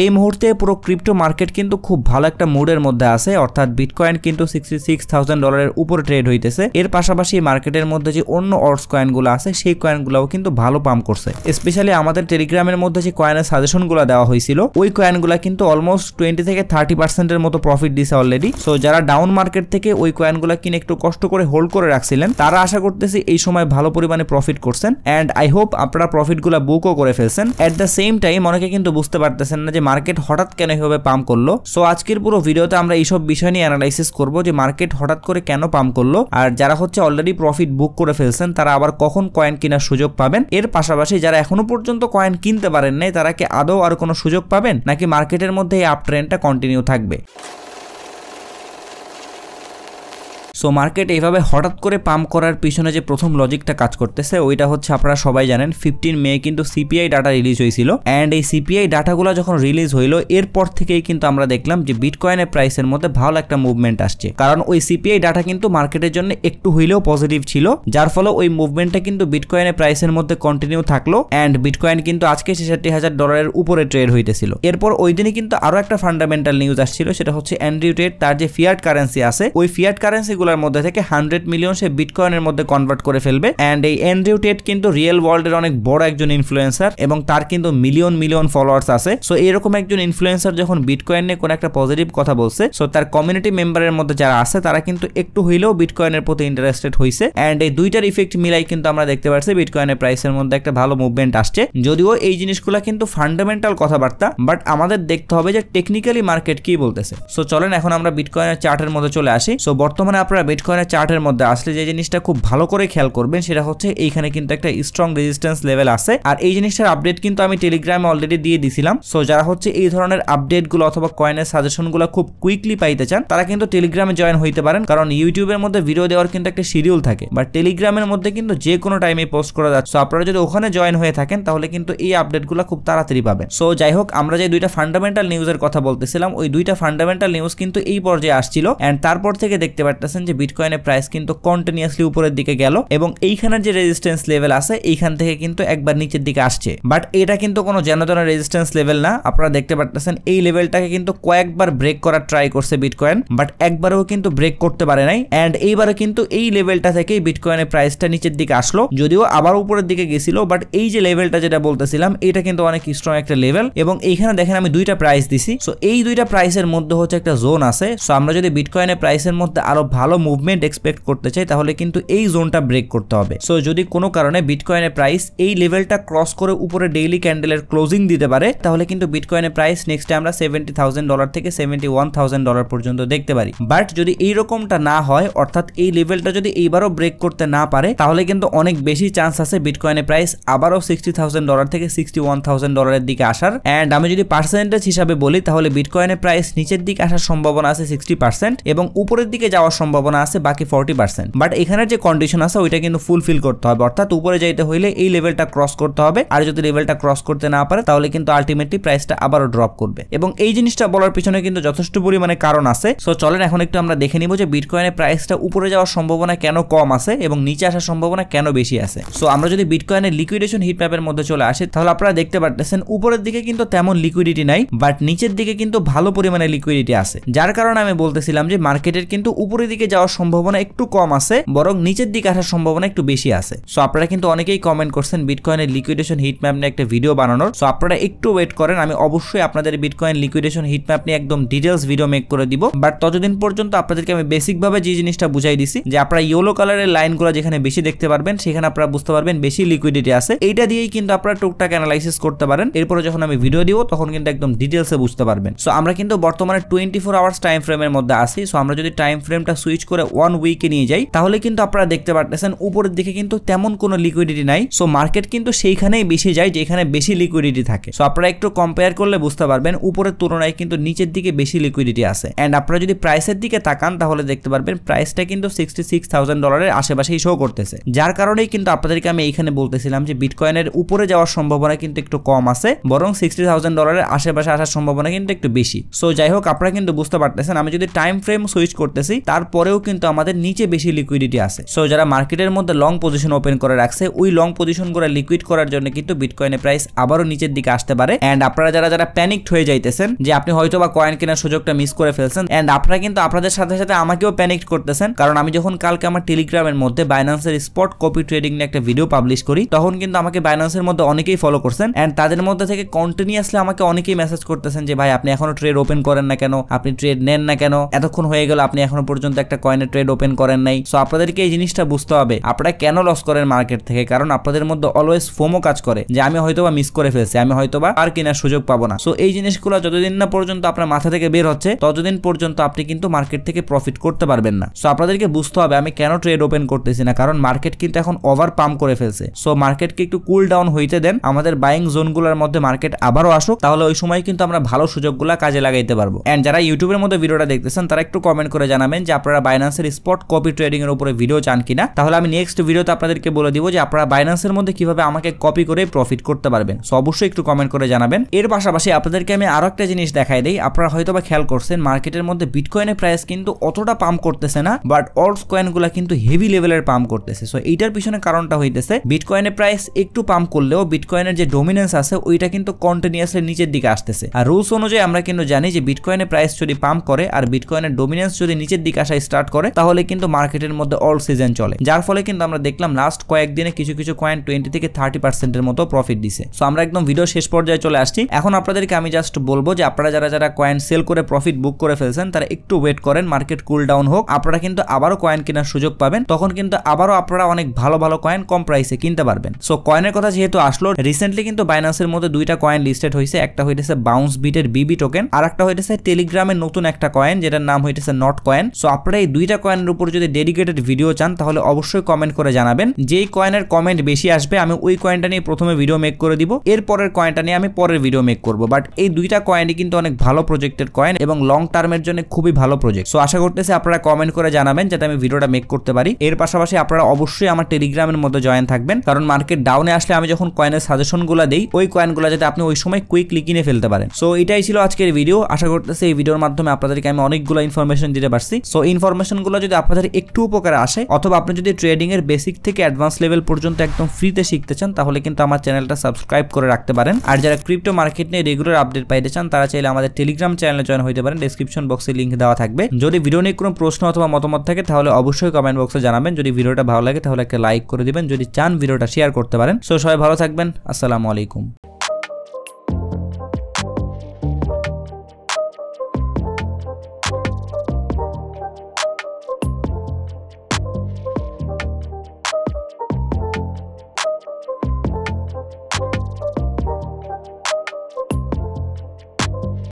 এই মুহূর্তে পুরো ক্রিপ্টো মার্কেট কিন্তু খুব ভালো একটা মুডের মধ্যে আছে, অর্থাৎ বিটকয়েন কিন্তু $66,000 উপরে ট্রেড হইতেছে। এর পাশাপাশি মার্কেটের মধ্যে যে অন্য অল্টস কয়েনগুলো আছে সেই কয়েনগুলোও কিন্তু ভালো পাম্প করছে। স্পেশালি আমাদের টেলিগ্রামের মধ্যে যে কয়েনের সাজেশনগুলো দেওয়া হয়েছিল ওই কয়েনগুলো কিন্তু অলমোস্ট 20 থেকে 30% মতো প্রফিট দিছে অলরেডি। সো যারা ডাউন মার্কেট থেকে ওই কয়েনগুলো কিনে একটু কষ্ট করে হোল্ড করে রাখছিলেন তারা আশা করতেছি এই সময় ভালো পরিমাণে প্রফিট করছেন, এন্ড আই হোপ আপনারা প্রফিটগুলো বুকও করে ফেলছেন। এট দ্য সেম টাইম অনেকে কিন্তু বুঝতে পারতেছেন না যে মার্কেট হঠাৎ কেন এইভাবে পাম্প করলো। সো আজকের পুরো ভিডিওতে আমরা এইসব বিষয় নিয়ে অ্যানালাইসিস করবো যে মার্কেট হঠাৎ করে কেন পাম্প করলো, আর যারা হচ্ছে অলরেডি প্রফিট বুক করে ফেলছেন তারা আবার কখন কয়েন কেনার সুযোগ পাবেন। এর পাশাপাশি যারা এখনো পর্যন্ত কয়েন কিনতে পারেন নাই তারা কি আদৌ আর কোনো সুযোগ পাবেন নাকি মার্কেটের মধ্যে এই আপ ট্রেন্ডটা কন্টিনিউ থাকবে। সো মার্কেট এইভাবে হঠাৎ করে পাম্প করার পিছনে যে প্রথম লজিকটা কাজ করতেছে ওইটা হচ্ছে আপনারা সবাই জানেন 15 মে কিন্তু সিপিআই ডাটা রিলিজ হয়েছিল, অ্যান্ড এই সিপিআই ডাটাগুলো যখন রিলিজ হইলো এরপর থেকেই কিন্তু আমরা দেখলাম যে বিটকয়েনের প্রাইসের মধ্যে ভালো একটা মুভমেন্ট আসছে, কারণ ওই সিপিআই ডাটা কিন্তু মার্কেটের জন্য একটু হইলেও পজিটিভ ছিল, যার ফলে ওই মুভমেন্টটা কিন্তু বিটকয়েনের প্রাইসের মধ্যে কন্টিনিউ থাকলো, অ্যান্ড বিটকয়েন কিন্তু আজকে $66,000 উপরে ট্রেড হইতেছিল। এরপর ওই দিনই কিন্তু আরো একটা ফান্ডামেন্টাল নিউজ আসছিল, সেটা হচ্ছে অ্যান্ড্রিউ টেট তার যে ফিয়াট কারেন্সি আছে ওই ফিয়াট কারেন্সি মধ্যে থেকে 100 মিলিয়ন সে বিটকয়েনের মধ্যে কনভার্ট করে ফেলবে। এন্ড এই অ্যান্ড্রিউ টেট কিন্তু রিয়েল ওয়ার্ল্ডের অনেক বড় একজন ইনফ্লুয়েন্সার এবং তার কিন্তু মিলিয়ন ফলোয়ার্স আছে। সো এরকম একজন ইনফ্লুয়েন্সার যখন বিটকয়েন নিয়ে কোন একটা পজিটিভ কথা বলছে, সো তার কমিউনিটি মেম্বারের মধ্যে যারা আছে তারা কিন্তু একটু হইলেও বিটকয়েনের প্রতি ইন্টারেস্টেড হইছে, এন্ড এই দুইটার ইফেক্ট মিলাই কিন্তু আমরা দেখতে পাচ্ছি বিটকয়েনের প্রাইসের মধ্যে একটা ভালো মুভমেন্ট আসছে। যদিও এই জিনিসগুলো কিন্তু ফান্ডামেন্টাল কথাবার্তা, বাট আমাদের দেখতে হবে যে টেকনিক্যালি মার্কেট কি বলতেছে। সো চলেন এখন আমরা বিটকয়েনের চার্টের মধ্যে চলে আসি। সো বর্তমানে আপনারা বিটকয়েনের চার্টের মধ্যে আসলে যে জিনিসটা খুব ভালো করে খেয়াল করবেন সেটা হচ্ছে এইখানে কিন্তু একটা স্ট্রং রেজিস্ট্যান্স লেভেল আছে, আর এই জিনিসটার আপডেট কিন্তু আমি টেলিগ্রামে অলরেডি দিয়ে দিছিলাম। সো যারা হচ্ছে এই ধরনের আপডেটগুলো অথবা কয়েনের সাজেশনগুলো খুব কুইকলি পাইতে চান তারা কিন্তু টেলিগ্রামে জয়েন হইতে পারেন, কারণ ইউটিউবের মধ্যে ভিডিও দেওয়ার কিন্তু একটা শিডিউল থাকে, বাট টেলিগ্রামের মধ্যে কিন্তু যে কোনো টাইমে পোস্ট করা যাচ্ছে। সো আপনারা যদি ওখানে জয়েন হয়ে থাকেন তাহলে কিন্তু এই আপডেটগুলো খুব তাড়াতাড়ি পাবেন। সো যাই হোক, আমরা যে দুইটা ফান্ডামেন্টাল নিউজের কথা বলতেছিলাম ওই দুইটা ফান্ডামেন্টাল নিউজ কিন্তু এই পর্যায়ে আসছিল, এন্ড তারপর থেকে দেখতে পারতেছেন যে বিটকয়েনের প্রাইস কিন্তু কন্টিনিউয়াসলি উপরের দিকে গেল এবং এইখানের যে রেজিস্ট্যান্স লেভেল আছে এইখান থেকে কিন্তু একবার নিচের দিকে আসছে, বাট এটা কিন্তু কোনো জেনুইন রেজিস্ট্যান্স লেভেল না। আপনারা দেখতে পারতেছেন এই লেভেলটাকে কিন্তু কয়েকবার ব্রেক করার ট্রাই করছে বিটকয়েন, বাট একবারও কিন্তু ব্রেক করতে পারে নাই, এন্ড এইবারে কিন্তু এই লেভেলটা থেকেই বিটকয়েনের প্রাইসটা নিচের দিকে আসলো, যদিও আবার উপরের দিকে গেছিল, বাট এই যে লেভেলটা যেটা বলতেছিলাম এটা কিন্তু অনেক স্ট্রং একটা লেভেল, এবং এইখানে দেখেন আমি দুইটা প্রাইস দিছি। সো এই দুইটা প্রাইসের মধ্যে হচ্ছে একটা জোন আছে। সো আমরা যদি বিটকয়েনের প্রাইসের মধ্যে আরো ভালো মুভমেন্ট এক্সপেক্ট করতে চাই তাহলে কিন্তু এই জোনটা ব্রেক করতে হবে। সো যদি কোনো কারণে বিটকয়েনের প্রাইস এই লেভেলটা ক্রস করে উপরে ডেইলি ক্যান্ডেলের ক্লোজিং দিতে পারে তাহলে কিন্তু বিটকয়েনের প্রাইস নেক্সট আমরা $70,000 থেকে $71,000 পর্যন্ত দেখতে পারি। বাট যদি এইরকমটা না হয়, অর্থাৎ এই লেভেলটা যদি এইবারও ব্রেক করতে না পারে তাহলে কিন্তু অনেক বেশি চান্স আছে বিটকয়েনের প্রাইস আবারও $60,000 থেকে $61,000 দিকে আসার। এন্ড আমি যদি পার্সেন্টেজ হিসাবে বলি তাহলে বিটকয়েনের প্রাইস নিচের দিকে আসার সম্ভাবনা আছে 60% এবং উপরের দিকে যাওয়ার সম্ভাবনা আছে বাকি 40%। বাট এখানের যে কন্ডিশন আছে ওইটা কিন্তু ফুলফিল করতে হবে, অর্থাৎ উপরে যাইতে হইলে এই লেভেলটা ক্রস করতে হবে, আর যদি লেভেলটা ক্রস করতে না পারে তাহলে কিন্তু আলটিমেটলি প্রাইসটা আবারও ড্রপ করবে, এবং এই জিনিসটা বলার পিছনে কিন্তু যথেষ্ট পরিমাণে কারণ আছে। সো চলেন এখন একটু আমরা দেখে নিব যে বিটকয়েনের প্রাইসটা উপরে যাওয়ার সম্ভাবনা কেন কম আছে এবং নিচে আসার সম্ভাবনা কেন বেশি আছে। সো আমরা যদি বিটকয়েনের লিকুইডেশন হিট ম্যাপের মধ্যে চলে আসি তাহলে আপনারা দেখতে পারতেছেন উপরের দিকে কিন্তু তেমন লিকুইডিটি নাই, বাট নিচের দিকে কিন্তু ভালো পরিমাণে লিকুইডিটি আছে, যার কারণে আমি বলতেছিলাম যে মার্কেটের কিন্তু উপরের দিকে যাওয়ার সম্ভাবনা একটু কম আছে, বরং নিচের দিকে আসার সম্ভাবনা একটু বেশি আছে। সো আপনারা কিন্তু অনেকেই কমেন্ট করছেন বিটকয়েনের লিকুইডেশন হিট ম্যাপ নিয়ে একটা ভিডিও বানানোর। সো আপনারা একটু ওয়েট করেন, আমি অবশ্যই আপনাদের বিটকয়েন লিকুইডেশন হিট ম্যাপ নিয়ে একদম ডিটেইলস ভিডিও মেক করে দিব। বাট ততদিন পর্যন্ত আপনাদেরকে আমি বেসিক ভাবে যে জিনিসটা বুঝাই দিছি যে আপনারা ইয়েলো কালারের লাইনগুলো যেখানে বেশি দেখতে পারবেন সেখানে আপনারা বুঝতে পারবেন বেশি লিকুইডিটি আছে, এইটা দিয়েই কিন্তু আপনারা টুকটাক অ্যানালাইসিস করতে পারেন। এরপরে যখন আমি ভিডিও দিব তখন কিন্তু একদম ডিটেইলসে বুঝতে পারবেন। সো আমরা কিন্তু বর্তমানে 24 আওয়ার্স টাইম ফ্রেমের মধ্যে আছি। সো আমরা যদি টাইম ফ্রেমটা সুইচ করে 1 উইকে নিয়ে যাই তাহলে কিন্তু আপনারা দেখতে পারতেছেন উপরের দিকে কিন্তু তেমন কোনো লিকুইডিটি নাই। সো মার্কেট কিন্তু সেইখানেই বেশি যায় যেখানে বেশি লিকুইডিটি থাকে। সো আপনারা একটু কম্পেয়ার করলে বুঝতে পারবেন উপরের তুলনায় কিন্তু নিচের দিকে বেশি লিকুইডিটি আছে। এন্ড আপনারা যদি প্রাইসের দিকে তাকান তাহলে দেখতে পারবেন প্রাইসটা কিন্তু $66,000 আশেপাশেই শো করতেছে, যার কারণেই কিন্তু আপনাদেরকে আমি এইখানে বলতেছিলাম যে বিটকয়েনের উপরে যাওয়ার সম্ভাবনা কিন্তু একটু কম আছে, বরং $60,000 আশেপাশে আসার সম্ভাবনা কিন্তু একটু বেশি। সো যাই হোক, আপনারা কিন্তু বুঝতে পারতেছেন আমি যদি টাইম ফ্রেম সুইচ করতেছি তারপরেও এরপরেও কিন্তু আমাদের নিচে বেশি লিকুইডিটি আছে। সো যারা মার্কেটের মধ্যে লং পজিশন ওপেন করে রাখছে ওই লং পজিশনগুলো লিকুইড করার জন্য কিন্তু বিটকয়েনের প্রাইস আবারও নিচের দিকে আসতে পারে। এন্ড আপনারা যারা প্যানিকড হয়ে যাইতেছেন যে আপনি হয়তো বা কয়েন কেনার সুযোগটা মিস করে ফেলছেন, এন্ড আপনারা কিন্তু আপনাদের সাথে সাথে আমাকেও প্যানিকড করতেছেন, কারণ আমি যখন কালকে আমার টেলিগ্রামের মধ্যে বাইন্যান্সের স্পট কপি ট্রেডিং নিয়ে একটা ভিডিও পাবলিশ করি তখন কিন্তু আমাকে বাইন্যান্সের মধ্যে অনেকেই ফলো করছেন এন্ড তাদের মধ্যে থেকে কন্টিনিউয়াসলি আমাকে অনেকেই মেসেজ করতেছেন যে ভাই আপনি এখনো ট্রেড ওপেন করেন না কেন, আপনি ট্রেড নেন না কেন, এতক্ষণ হয়ে গেল আপনি এখনো পর্যন্ত একটা কয়েনের ট্রেড ওপেন করেন নাই। সো আপনাদেরকে এই জিনিসটা বুঝতে হবে আপনারা কেন লস করেন মার্কেট থেকে, কারণ আপনাদের মধ্যে অলওয়েজ ফোমো কাজ করে যে আমি হয়তোবা মিস করে ফেলছি, আমি হয়তোবা আর কেনার সুযোগ পাবো না। সো এই জিনিসগুলো যতদিন না পর্যন্ত আপনার মাথা থেকে বের হচ্ছে ততদিন পর্যন্ত আপনি কিন্তু মার্কেট থেকে প্রফিট করতে পারবেন না। সো আপনাদেরকে বুঝতে হবে আমি কেন ট্রেড ওপেন করতেছি না, কারণ মার্কেট কিন্তু এখন ওভার পাম্প করে ফেলছে। সো মার্কেটকে একটু কুল ডাউন হইতে দেন, আমাদের বাইং জোনগুলোর মধ্যে মার্কেট আবারও আসুক, তাহলে ওই সময় কিন্তু আমরা ভালো সুযোগগুলো কাজে লাগাইতে পারবো। এন্ড যারা ইউটিউবের মধ্যে ভিডিওটা দেখতেছেন তারা একটু কমেন্ট করে জানাবেন যে আপনারা বাইন্যান্সের স্পট কপি ট্রেডিং এর উপরে ভিডিও চান কিনা, তাহলে আমি নেক্সট ভিডিওতে আপনাদেরকে বলে দিব যে আপনারা বাইন্যান্সের মধ্যে কিভাবে আমাকে কপি করে প্রফিট করতে পারবেন। সো অবশ্যই একটু কমেন্ট করে জানাবেন। এর পাশাপাশি আপনাদেরকে আমি আরো একটা জিনিস দেখাই দেই, আপনারা হয়তোবা খেয়াল করছেন মার্কেটের মধ্যে বিটকয়েনের প্রাইস কিন্তু অতটা পাম্প করতেছে না, বাট অল্ট কয়েনগুলো কিন্তু হেভি লেভেলের পাম্প করতেছে। সো এইটার পিছনে কারণটা হইতেছে বিটকয়েনের প্রাইস একটু পাম্প করলেও বিটকয়েনের যে ডোমিনেন্স আছে ওইটা কিন্তু কন্টিনিউয়াসলি নিচের দিকে আসতেছে। আর রুলস অনুযায়ী আমরা কিন্তু জানি যে বিটকয়েনের প্রাইস যদি পাম্প করে আর বিটকয়েনের ডোমিনেন্স যদি নিচের দিকে আসা স্টার্ট করে তাহলে কিন্তু মার্কেটের মধ্যে অল সিজন চলে, যার ফলে কিন্তু আমরা দেখলাম লাস্ট কয়েকদিনে কিছু কিছু কয়েন 20 থেকে 30% মতো প্রফিট দিছে। সো আমরা একদম ভিডিও শেষ পর্যায়ে চলে আসছি। এখন আপনাদেরকে আমি জাস্ট বলবো যে আপনারা যারা কয়েন সেল করে প্রফিট বুক করে ফেলছেন তারা একটু ওয়েট করেন, মার্কেট কুল ডাউন হোক, আপনারা কিন্তু আবারও কয়েন কেনার সুযোগ পাবেন, তখন কিন্তু আবারও আপনারা অনেক ভালো ভালো কয়েন কম প্রাইসে কিনতে পারবেন। সো কয়েনের কথা যেহেতু আসলো, রিসেন্টলি কিন্তু বাইন্যান্সের মধ্যে দুইটা কয়েন লিস্টেড হয়েছে, একটা হইতেছে বাউন্স বিটের বিবি টোকেন আর একটা হইতেছে টেলিগ্রামের নতুন একটা কয়েন যেটার নাম হইতেছে নট কয়েন। সো আপনারা এই দুইটা কয়েনের উপর যদি ডেডিকেটেড ভিডিও চান তাহলে অবশ্যই কমেন্ট করে জানাবেন, যেই কয়েনের কমেন্ট বেশি আসবে আমি ওই কয়েনটা নিয়ে প্রথমে ভিডিও মেক করে দিব, এরপরের কয়েনটা নিয়ে আমি পরের ভিডিও মেক করব। বাট এই দুইটা কয়েনই কিন্তু অনেক ভালো প্রজেক্টের কয়েন এবং লং টার্মের জন্য খুবই ভালো প্রজেক্ট। সো আশা করতেছি আপনারা কমেন্ট করে জানাবেন যাতে আমি ভিডিওটা মেক করতে পারি। এর পাশাপাশি আপনারা অবশ্যই আমার টেলিগ্রামের মধ্যে জয়েন থাকবেন, কারণ মার্কেট ডাউনে আসলে আমি যখন কয়েনের সাজেশনগুলো দেই ওই কয়েনগুলো যাতে আপনি ওই সময় কুইকলি কিনে ফেলতে পারেন। সো এটাই ছিল আজকের ভিডিও। আশা করতেছি এই ভিডিওর মাধ্যমে আপনাদেরকে আমি অনেকগুলো ইনফরমেশন দিতে পারছি। সো ইনফরমেশনগুলো যদি আপনাদের একটু উপকারে আসে অথবা আপনি যদি ট্রেডিং এর বেসিক থেকে অ্যাডভান্স লেভেল পর্যন্ত একদম ফ্রিতে শিখতে চান তাহলে কিন্তু আমার চ্যানেলটা সাবস্ক্রাইব করে রাখতে পারেন। আর যারা ক্রিপ্টো মার্কেট নিয়ে রেগুলার আপডেট পাইতে চান তারা চাইলে আমাদের টেলিগ্রাম চ্যানেলে জয়েন হতে পারেন, ডেসক্রিপশন বক্সে লিংক দেওয়া থাকবে। যদি ভিডিও নিয়ে কোনো প্রশ্ন অথবা মতামত থাকে তাহলে অবশ্যই কমেন্ট বক্সে জানাবেন। যদি ভিডিওটা ভালো লাগে তাহলে একটা লাইক করে দিবেন, যদি চান ভিডিওটা শেয়ার করতে পারেন। সো সবাই ভালো থাকবেন, আসসালামু আলাইকুম।